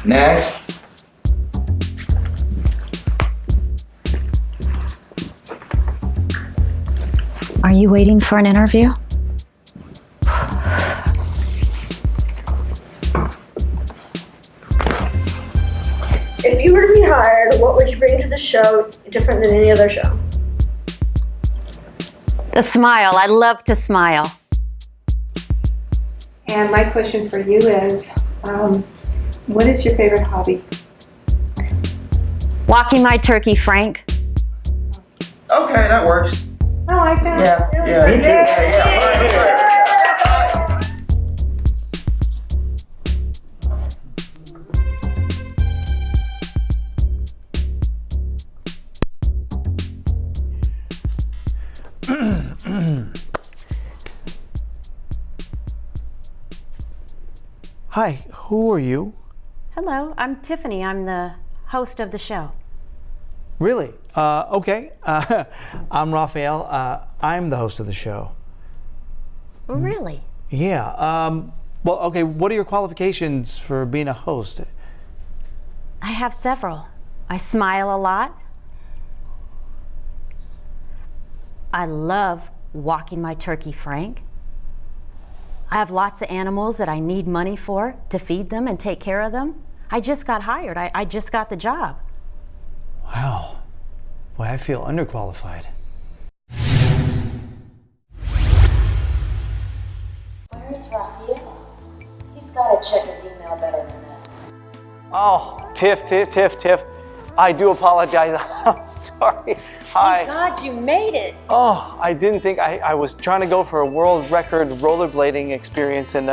Next. Are you waiting for an interview? If you were to be hired, what would you bring to the show different than any other show? The smile. I love to smile. And my question for you is, what is your favorite hobby? Walking my turkey, Frank. Okay, that works. I like that. Yeah. Hi, who are you? Hello, I'm Tiffany. I'm the host of the show. Really? Okay. I'm Raphael. I'm the host of the show. Really? Yeah. Well, okay, what are your qualifications for being a host? I have several. I smile a lot. I love walking my turkey, Frank. I have lots of animals that I need money for to feed them and take care of them. I just got hired. I just got the job. Wow. Boy, I feel underqualified. Where's Raphael? He's got to check his email better than this. Oh, Tiff. I do apologize. I'm sorry. Hi. Thank God you made it. Oh, I didn't think I was trying to go for a world record rollerblading experience in,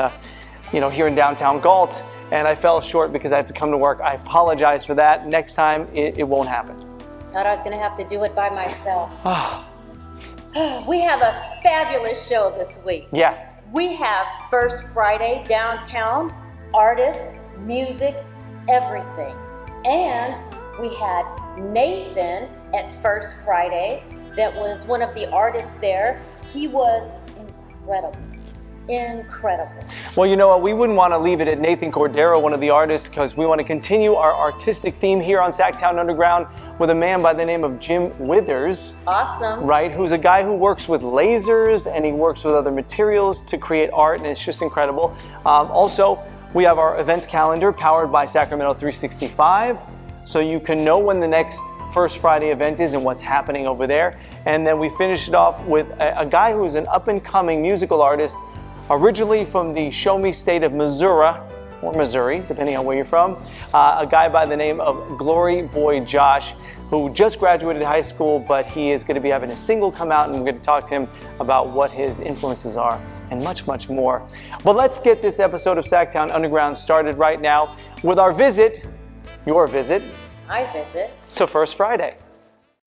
here in downtown Galt, and I fell short because I have to come to work. I apologize for that. Next time, it won't happen. Thought I was going to have to do it by myself. We have a fabulous show this week. Yes. We have First Friday downtown, artists, music, everything. And we had Nathan at First Friday that was one of the artists there. He was incredible. Well, you know what? We wouldn't want to leave it at Nathan Cordero, one of the artists, because we want to continue our artistic theme here on SacTown Underground with a man by the name of Jim Withers. Awesome. Right, who's a guy who works with lasers and he works with other materials to create art, and it's just incredible. Also, we have our events calendar powered by Sacramento365, so you can know when the next First Friday event is and what's happening over there. And then we finish it off with a guy who's an up-and-coming musical artist, originally from the show me state of Missouri, or Missouri, depending on where you're from, a guy by the name of Gloryboy Josh, who just graduated high school, but he is going to be having a single come out, and we're going to talk to him about what his influences are and much, much more. But let's get this episode of SacTown Underground started right now with our visit, your visit, I visit. to First Friday.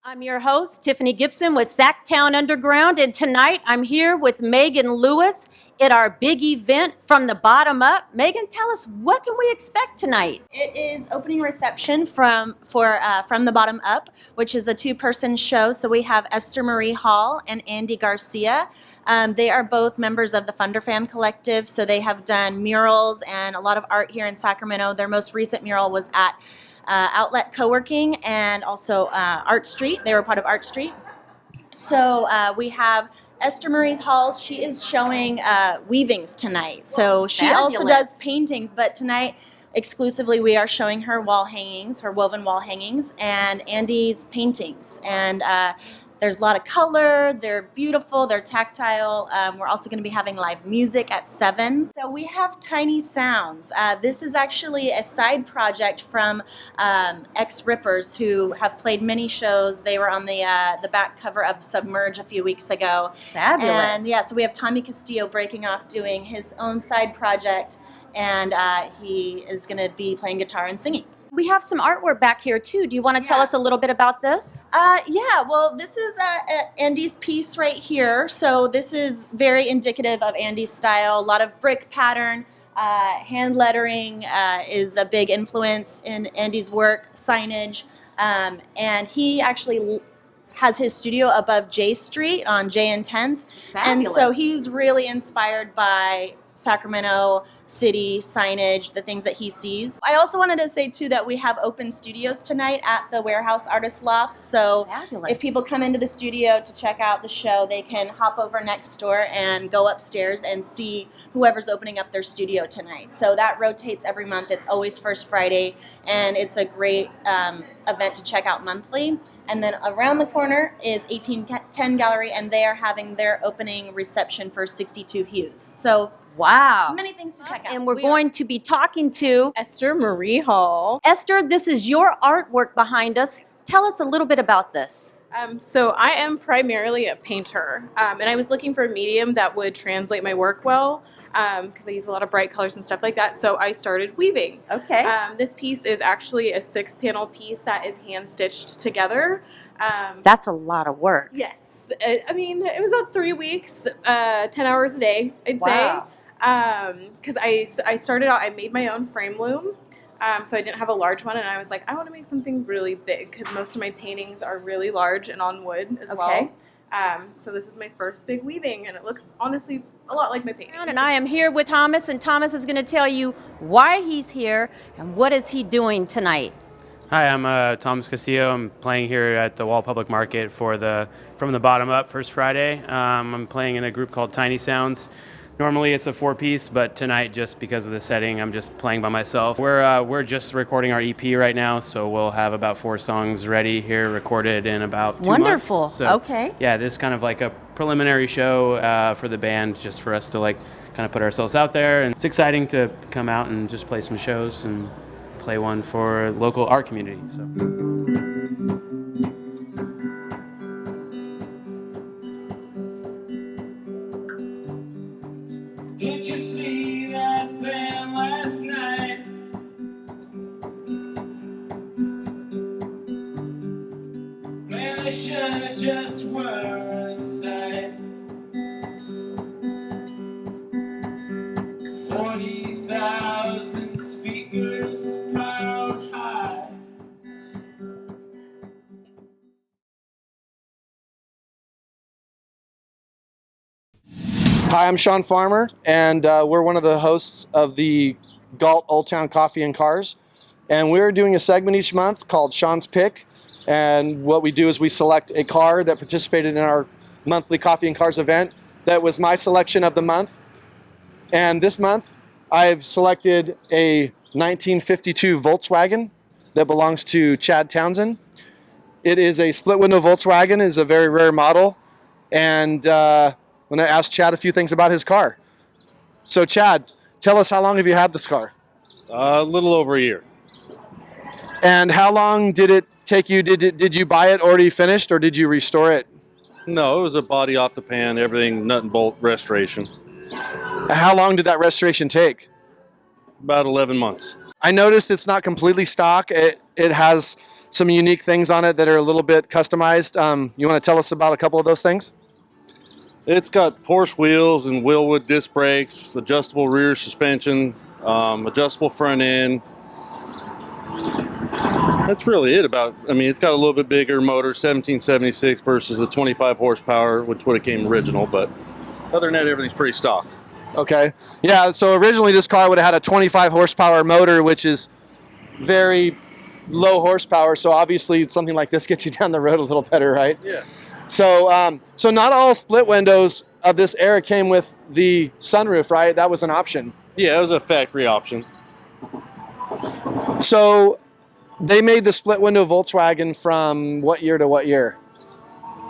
I'm your host, Tiffany Gibson with SacTown Underground, and tonight I'm here with Megan Lewis at our big event From the Bottom Up. Megan, tell us, what can we expect tonight? It is opening reception From the Bottom Up, which is a two-person show. So we have Esther Marie Hall and Andy Garcia. They are both members of the Funder Fam Collective, so they have done murals and a lot of art here in Sacramento. Their most recent mural was at Outlet Co-working and also Art Street. They were part of Art Street. So we have Esther Marie Hall. She is showing weavings tonight. So she also does paintings, but tonight exclusively we are showing her wall hangings, her woven wall hangings, and Andy's paintings. And there's a lot of color, they're beautiful, they're tactile. We're also going to be having live music at 7. So we have Tiny Sounds. This is actually a side project from ex-Rippers who have played many shows. They were on the back cover of Submerge a few weeks ago. Fabulous. And yeah, so we have Tommy Castillo breaking off doing his own side project, and he is going to be playing guitar and singing. We have some artwork back here too. Do you want to tell us a little bit about this? Yeah, well, this is Andy's piece right here. So this is very indicative of Andy's style. A lot of brick pattern. Hand lettering is a big influence in Andy's work, signage. And he actually has his studio above J Street on J and 10th. Fabulous. And so he's really inspired by Sacramento city signage, the things that he sees. I also wanted to say too that we have open studios tonight at the Warehouse Artist Loft. So Fabulous. if people come into the studio to check out the show, they can hop over next door and go upstairs and see whoever's opening up their studio tonight. So that rotates every month. It's always first Friday, and it's a great event to check out monthly. And then around the corner is 1810 Gallery, and they are having their opening reception for 62 Hues. So Wow. many things to check out. And we're going to be talking to Esther Marie Hall. Esther. This is your artwork behind us. Tell us a little bit about this. So I am primarily a painter, and I was looking for a medium that would translate my work well, because I use a lot of bright colors and stuff like that. So I started weaving. Okay. This piece is actually a 6-panel piece that is hand stitched together. That's a lot of work. Yes, I mean it was about 3 weeks, 10 hours a day, I'd Wow. say. Because I started out, I made my own frame loom, so I didn't have a large one, and I was like, I want to make something really big because most of my paintings are really large and on wood as well. So this is my first big weaving, and it looks honestly a lot like my painting. And I am here with Thomas, and Thomas is going to tell you why he's here and what is he doing tonight. Hi, I'm Thomas Castillo. I'm playing here at the Wall Public Market for the From the Bottom Up First Friday. I'm playing in a group called Tiny Sounds. Normally it's a 4-piece, but tonight, just because of the setting, I'm just playing by myself. We're just recording our EP right now, so we'll have about 4 songs ready here, recorded in about 2 Wonderful. months. So, Okay. yeah, this is kind of like a preliminary show for the band, just for us to like kind of put ourselves out there. And it's exciting to come out and just play some shows and play one for local art community. So. Did you see that band last night? Man, they should just were a sight. 40,000 speakers piled high. Hi, I'm Shawn Farmer, and we're one of the hosts of the Galt Old Town Coffee and Cars. And we're doing a segment each month called Shawns Pick. And what we do is we select a car that participated in our monthly Coffee and Cars event. That was my selection of the month. And this month, I've selected a 1952 Volkswagen that belongs to Chad Townsend. It is a split window Volkswagen. It is a very rare model. And I'm going to ask Chad a few things about his car. So Chad, tell us, how long have you had this car? A little over a year. And how long did it take you? Did you buy it already finished, or did you restore it? No, it was a body off the pan, everything nut and bolt restoration. And how long did that restoration take? About 11 months. I noticed it's not completely stock. It has some unique things on it that are a little bit customized. You want to tell us about a couple of those things? It's got Porsche wheels and wheelwood disc brakes, adjustable rear suspension, adjustable front end. That's really it it's got a little bit bigger motor, 1776 versus the 25 horsepower, which would have came original, but other than that, everything's pretty stock. Okay. Yeah, so originally this car would have had a 25 horsepower motor, which is very low horsepower, so obviously something like this gets you down the road a little better, right? Yeah. So, so not all split windows of this era came with the sunroof, right? That was an option. Yeah, it was a factory option. So they made the split window Volkswagen from what year to what year?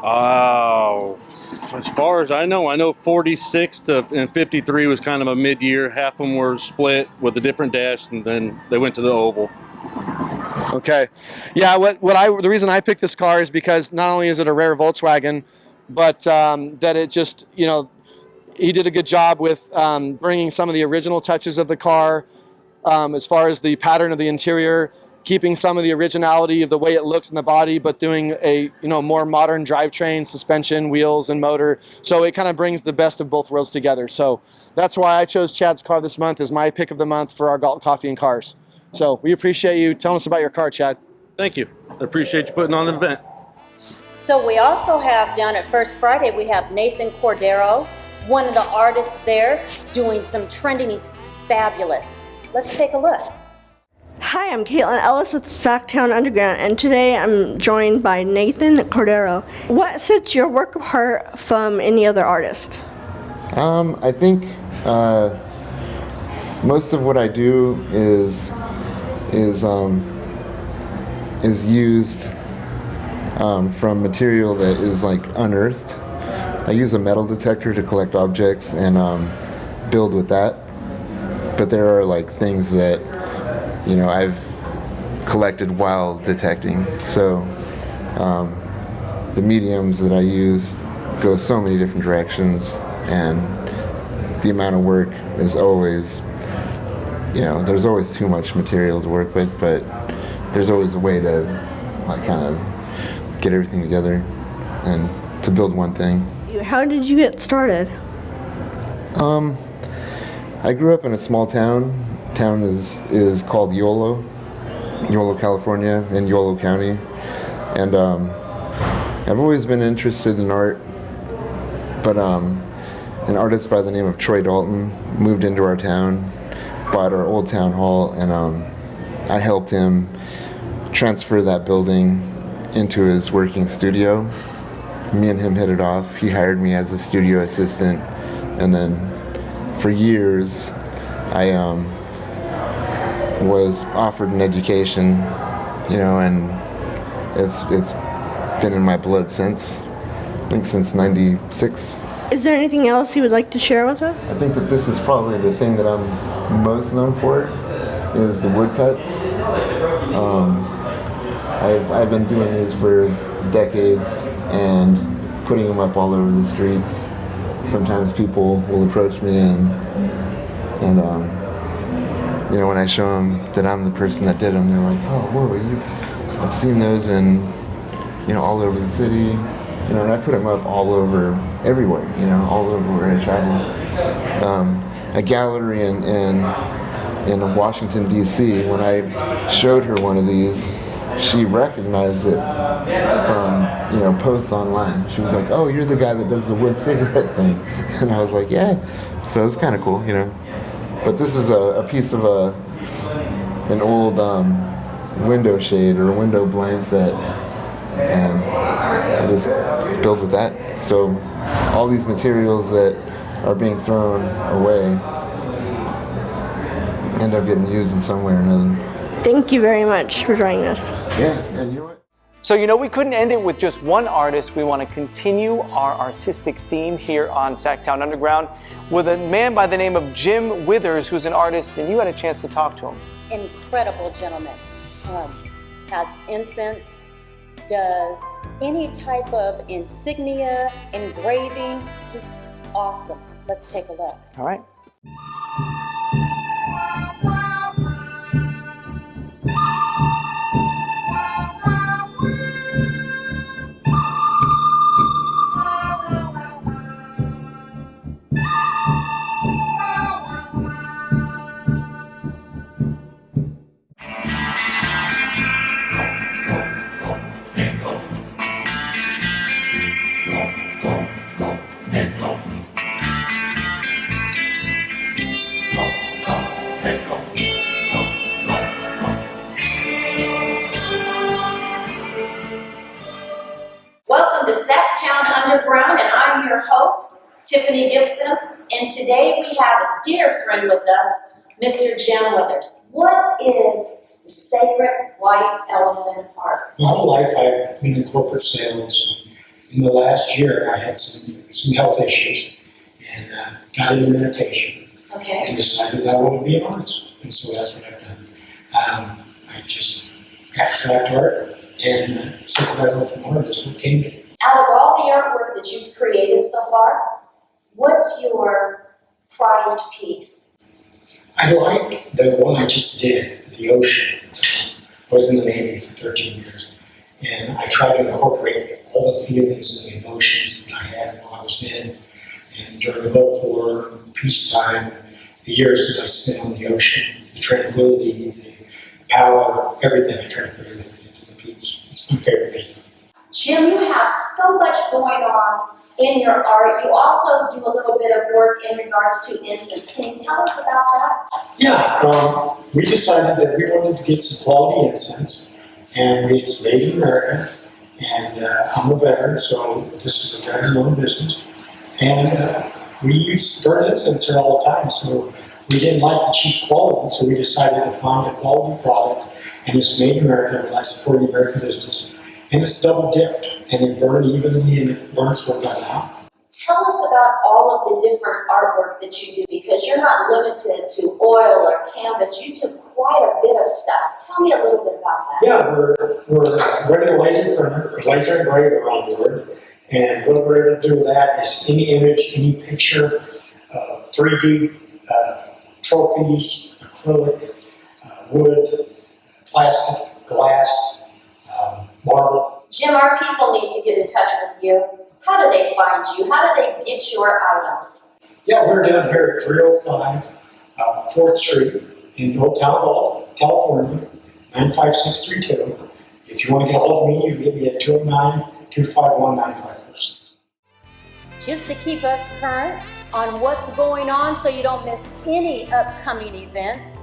As far as I know 46 and 53 was kind of a mid-year. Half of them were split with a different dash, and then they went to the oval. Okay. Yeah, the reason I picked this car is because not only is it a rare Volkswagen, but that it just, he did a good job with bringing some of the original touches of the car, as far as the pattern of the interior, keeping some of the originality of the way it looks in the body, but doing a more modern drivetrain, suspension, wheels, and motor. So it kind of brings the best of both worlds together. So that's why I chose Chad's car this month as my pick of the month for our Galt Coffee and Cars. So we appreciate you telling us about your car, Chad. Thank you. I appreciate you putting on the event. So we also have down at First Friday, we have Nathan Cordero. one of the artists there doing some trending. He's fabulous. Let's take a look. Hi, I'm Caitlin Ellis with SacTown Underground, and today I'm joined by Nathan Cordero. What sets your work apart from any other artist? I think most of what I do is used from material that is like unearthed. I use a metal detector to collect objects and build with that. But there are like things that I've collected while detecting. So the mediums that I use go so many different directions, and the amount of work is always, there's always too much material to work with, but there's always a way to like kind of get everything together and to build one thing. How did you get started? I grew up in a small town. Town is called Yolo, California, in Yolo County, and I've always been interested in art, but an artist by the name of Troy Dalton moved into our town, bought our old town hall, and I helped him transfer that building into his working studio. Me and him hit it off. He hired me as a studio assistant, and then for years I was offered an education, and it's been in my blood since, I think since '96. Is there anything else you would like to share with us? I think that this is probably the thing that I'm most known for, is the woodcuts. I've been doing these for decades and putting them up all over the streets. Sometimes people will approach me and when I show them that I'm the person that did them, they're like, oh, whoa, I've seen those in, all over the city, and I put them up all over, everywhere, all over where I travel. A gallery in Washington, D.C., when I showed her one of these, she recognized it from, posts online. She was like, oh, you're the guy that does the wood cigarette thing. And I was like, yeah. So it's kind of cool, But this is a piece of an old window shade or a window blind set, and I just built with that. So all these materials that are being thrown away end up getting used in some way or another. Thank you very much for joining us. Yeah, and you know what? So we couldn't end it with just one artist. We want to continue our artistic theme here on SacTown Underground with a man by the name of Jim Withers, who's an artist, and you had a chance to talk to him. Incredible gentleman. Has incense, does any type of insignia, engraving. He's awesome. Let's take a look. All right. Welcome to SacTown Underground, and I'm your host, Tiffany Gibson, and today we have a dear friend with us, Mr. Jim Withers. What is the Sacred White Elephant Art? My whole life I've been in corporate sales. In the last year I had some health issues and got into meditation. Okay. And decided that I wanted to be an artist. And so that's what I've done. I just abstract art and Sacred Elephant Art is what came to me. Out of all the artwork that you've created so far, what's your prized piece? I like the one I just did, the ocean. I was in the Navy for 13 years. And I tried to incorporate all the feelings and the emotions that I had while I was in. And during the Gulf War, peacetime, the years that I spent on the ocean, the tranquility, the power, everything, I tried to put everything into the piece. It's my favorite piece. Jim, you have so much going on in your art, you also do a little bit of work in regards to incense. Can you tell us about that? Yeah, we decided that we wanted to get some quality incense, and it's made in America, and I'm a veteran, so this is a veteran-owned business, and we burn incense here all the time, so we didn't like the cheap quality, so we decided to find a quality product, and it's made in America, and I support the American business. And it's double dipped, and it burns evenly, and it burns for about an hour. Tell us about all of the different artwork that you do, because you're not limited to oil or canvas. You do quite a bit of stuff. Tell me a little bit about that. Yeah, we're running a laser printer, laser engraver on board, and what we're able to do with that is any image, any picture, 3D trophies, acrylic, wood, plastic, glass, marble. Jim, our people need to get in touch with you. How do they find you? How do they get your items? Yeah, we're down here at 305 4th Street in Old Town Hall, California, 95632. If you want to get a hold of me, you can get me at 209-251-9546. Just to keep us current on what's going on so you don't miss any upcoming events,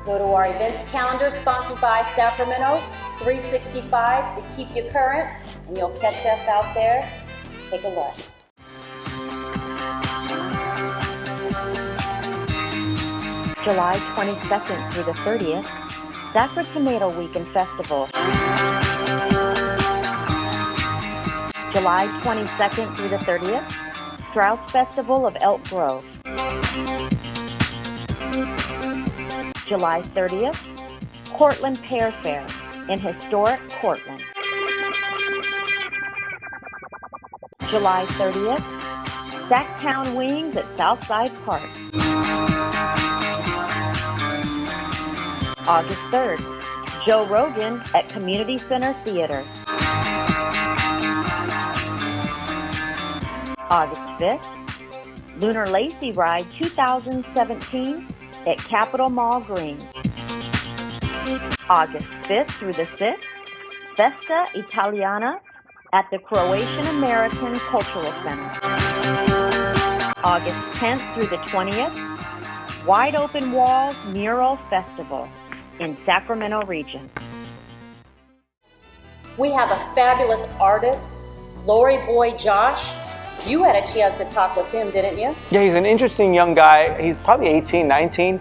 go to our events calendar sponsored by Sacramento365 to keep you current, and you'll catch us out there. Take a look. July 22nd through the 30th, Sacramento Weekend Festival. July 22nd through the 30th, Strauss Festival of Elk Grove. July 30th, Cortland Pear Fair in historic Cortland. July 30th, SacTown Wings at Southside Park. August 3rd, Joe Rogan at Community Center Theater. August 5th, Lunar Lazy Ride 2017 at Capitol Mall Green. August 5th through the 6th, Festa Italiana at the Croatian American Cultural Center. August 10th through the 20th, Wide Open Walls Mural Festival in Sacramento region. We have a fabulous artist, Gloryboy Josh. You had a chance to talk with him, didn't you? Yeah, he's an interesting young guy. He's probably 18, 19.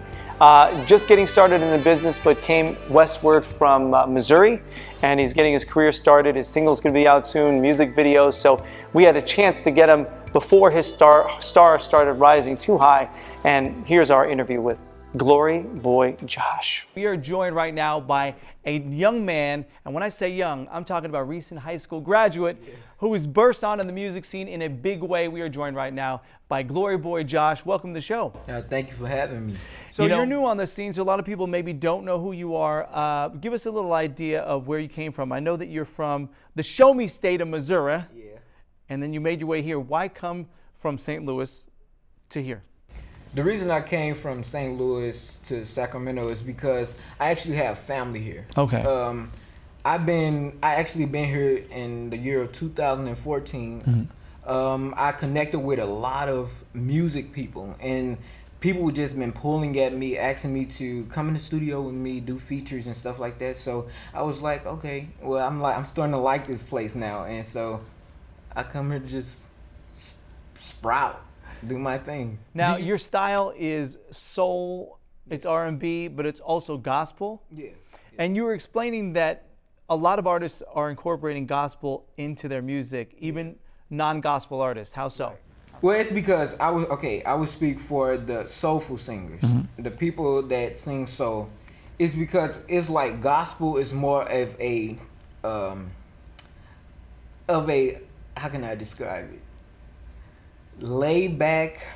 Just getting started in the business, but came westward from Missouri, and he's getting his career started. His single's gonna be out soon, music videos. So we had a chance to get him before his star started rising too high. And here's our interview with Gloryboy Josh. We are joined right now by a young man, and when I say young, I'm talking about recent high school graduate who has burst onto the music scene in a big way. We are joined right now by Gloryboy Josh. Welcome to the show. Thank you for having me. So you're new on the scene, so a lot of people maybe don't know who you are. Give us a little idea of where you came from. I know that you're from the show me state of Missouri, and then you made your way here. Why come from St. Louis to here? The reason I came from St. Louis to Sacramento is because I actually have family here. Okay. I actually been here in the year of 2014. I connected with a lot of music people, and people have just been pulling at me, asking me to come in the studio with me, do features and stuff like that. So I was like, okay, well, I'm starting to like this place now, and so I come here to just sprout. Do my thing. Now, your style is soul, it's R&B, but it's also gospel. Yeah. And you were explaining that a lot of artists are incorporating gospel into their music, even non-gospel artists. How so? Well, it's because I would speak for the soulful singers, the people that sing soul. It's because it's like gospel is more of a how can I describe it? Laid back,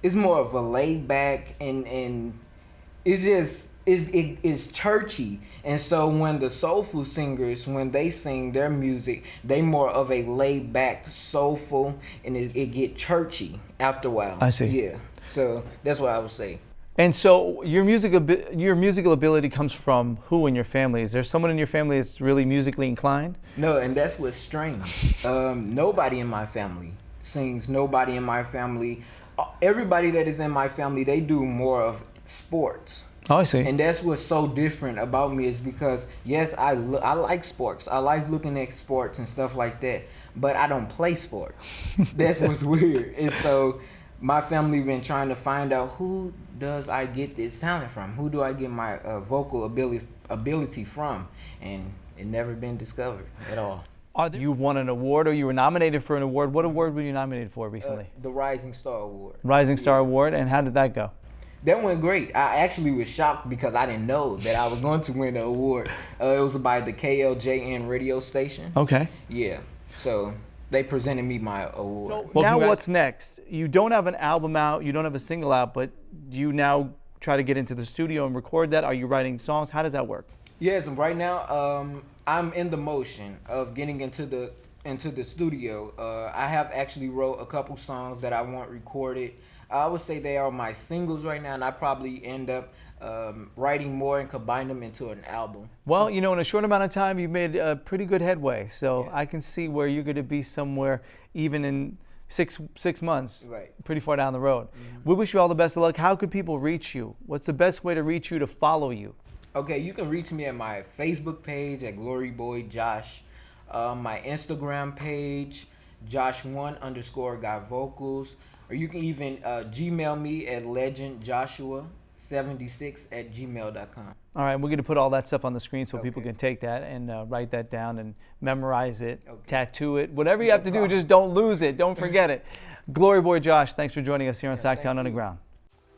it's more of a laid back, and it's churchy. And so when the soulful singers, when they sing their music, they more of a laid back, soulful, and it get churchy after a while. I see. Yeah. So that's what I would say. And so your musical ability comes from who in your family? Is there someone in your family that's really musically inclined? No, and that's what's strange. Nobody in my family sings. Nobody in my family. Everybody that is in my family, they do more of sports. Oh, I see. And that's what's so different about me is because, yes, I like sports. I like looking at sports and stuff like that, but I don't play sports. That's what's weird. And so my family been trying to find out who does I get this talent from? Who do I get my vocal ability from? And it never been discovered at all. You won an award or you were nominated for an award. What award were you nominated for recently? The Rising Star Award. Rising Star Award, and how did that go? That went great. I actually was shocked because I didn't know that I was going to win the award. It was by the KLJN radio station. Okay. Yeah. So they presented me my award. So now what's next? You don't have an album out, you don't have a single out, but do you now try to get into the studio and record that? Are you writing songs? How does that work? Yes, right now I'm in the motion of getting into the studio. I have actually wrote a couple songs that I want recorded. I would say they are my singles right now, and I probably end up writing more and combine them into an album. Well, you know, in a short amount of time, you've made a pretty good headway. So I can see where you're going to be somewhere even in six months, right? Pretty far down the road. We wish you all the best of luck. How could people reach you? What's the best way to reach you, to follow you? Okay, you can reach me at my Facebook page at Gloryboy Josh, my Instagram page, Josh1_got vocals. Or you can even Gmail me at legendjoshua76@gmail.com. All right, we're going to put all that stuff on the screen so people can take that and write that down and memorize it, tattoo it. Whatever you have to do, just don't lose it. Don't forget it. Gloryboy Josh, thanks for joining us here on SacTown Underground.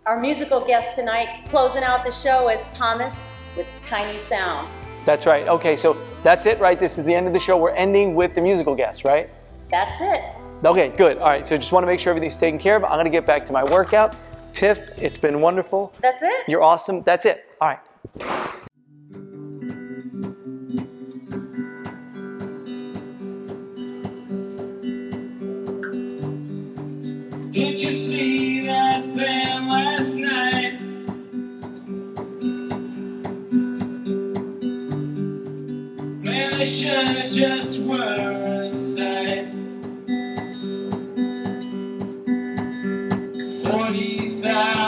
Our musical guest tonight, closing out the show, is Thomas with Tiny Sound. That's right. Okay, so that's it, right? This is the end of the show. We're ending with the musical guest, right? That's it. Okay, good. All right, so just want to make sure everything's taken care of. I'm going to get back to my workout. Tiff, it's been wonderful. That's it? You're awesome. That's it. All right. Did you see that band last night? Man, they should have just were a sight. 40,000